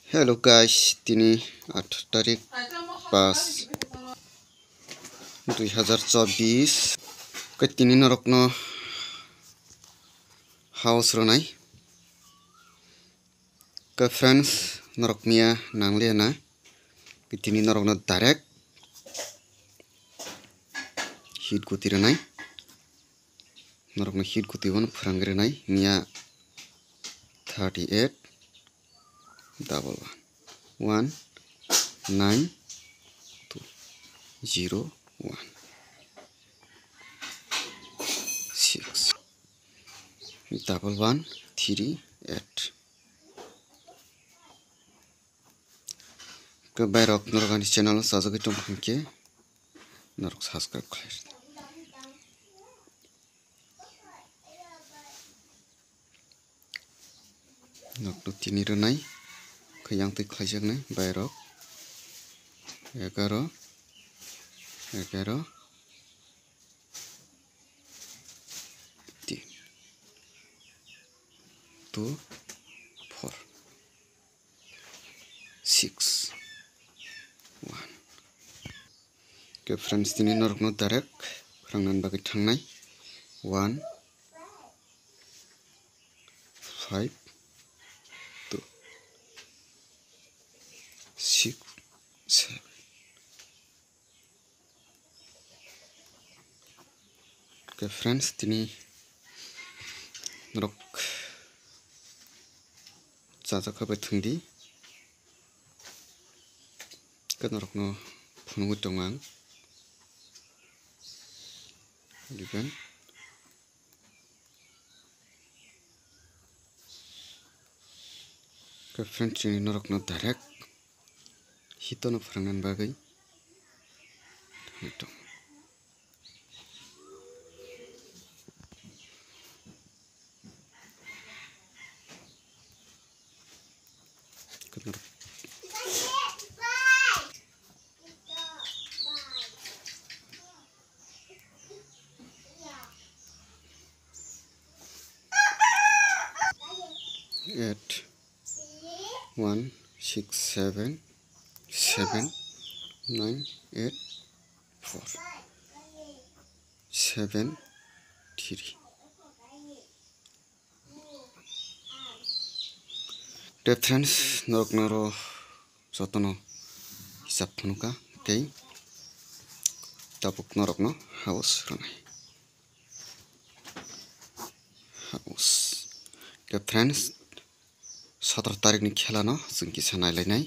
Hello guys, tini 8 tarik pas 2024 ke tini norokno house ronai ke friends norok mia nangliana ke tini norokno direct hit kuti ronai norokno hit kuti won phranggrenai mia 38 double 1 9 2 0 1 6 double 1 3 8 ke bairok norokani channel sajagoi tongkhangke norok subscribe khalai norokno tini ronai khayang tui khlaijaknai bairok 11 11 3 2 4 6 1 ke friends tini norokno direct phrangnan bagui thangnai 1 5 2 6 7 ke friends tini norok chajakhabai thungdi ke norokno phunugui tongo ang diben ke friends tini norokno direct hitono phrangnan bagui thungtong ke norok 8 1 6 7 7 9 8 4 7 3 de friends norok noro jotono hisab phunuka tei tabuk norokno house ronai house ke friends 17 tarik ni khela no जों kisa nailai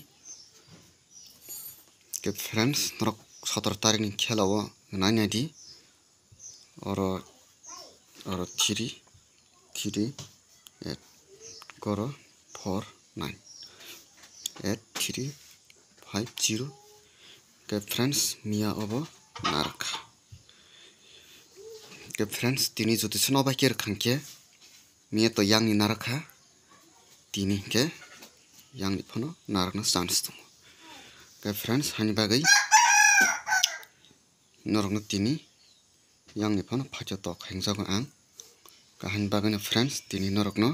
ke friends norok 17 tarik ni khela o nainai di oro 3 3 8 goro 4 9 8 3 5 0 ke friends mia obo narakha ke friends tini jodi sono ba ker khangke mia to yang ni narakha tini ke yang ni phono narakna chance dong ke friends hani bagai norokno tini yang ni phono phajo to khangjago ang ka hani bagai friends tini norokno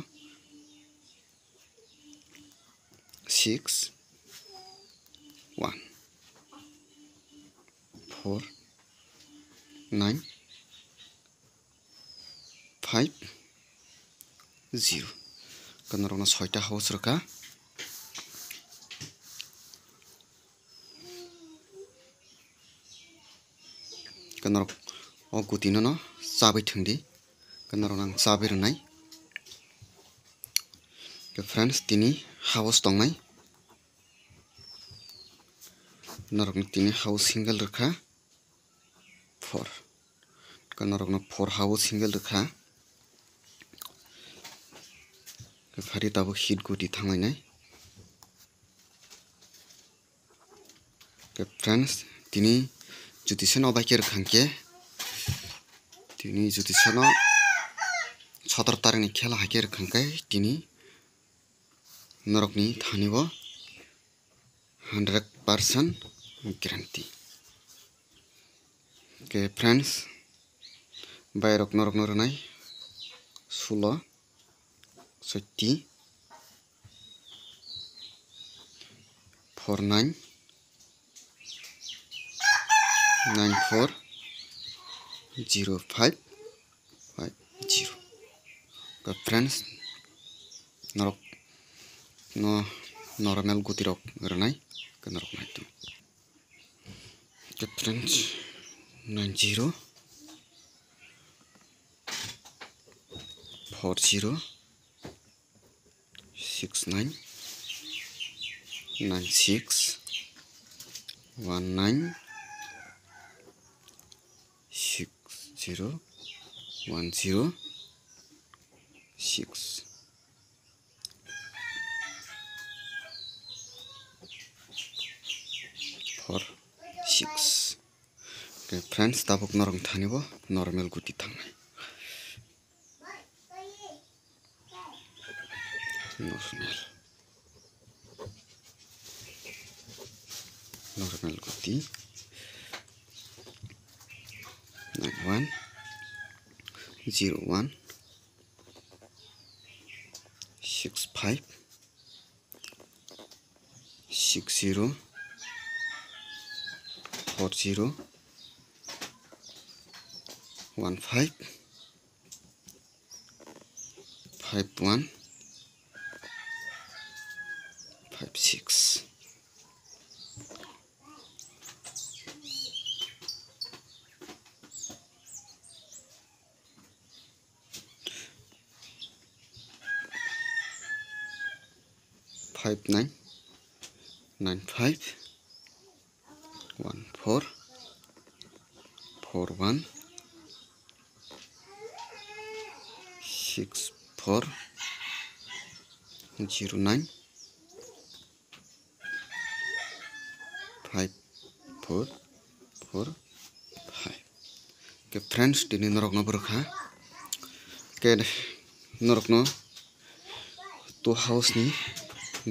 6 1 4 9 5 0 kanorokno 6 ta house roka kanorok o gutino no chabai thungdi kanorok nang chabai ronai ke friends tini house tongnai norokno tini house single rokha 4 kanorokno 4 house single rokha ke phari tabo hit guti thangnai ke friends tini judisano baker khangke tini judisano 17 tarik ni khela haker khangkai tini norokni thanibo 100% guarantee ke friends bairok norok noronai 16 17 49 94 05 50 ke friends norok no normal guti rok ranai ke norok nai ke friends 90 40 69 96 19 60 10 6 4 6 okay friends tabuk norong thanibo normal guti thangnai normal guti 91 01 65 60 40 15 51 56 59 95 14 41 64 09 5445 ke friends dini norok no berkha ke norok no to house ni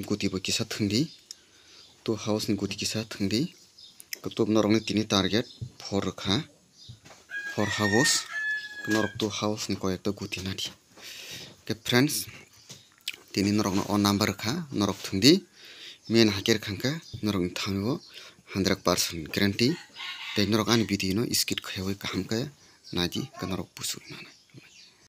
guti bo kisa thungdi to house ni guti kisa thungdi kutub norok ni tini target 4 rakha 4 house norok to house ni koyekta guti nadi ke friends tini norok no on number kha norok thungdi main haker khangka norok ni thango 100% guarantee te norok ani video no skip khayoi kaham ka nadi ka norok pusu nana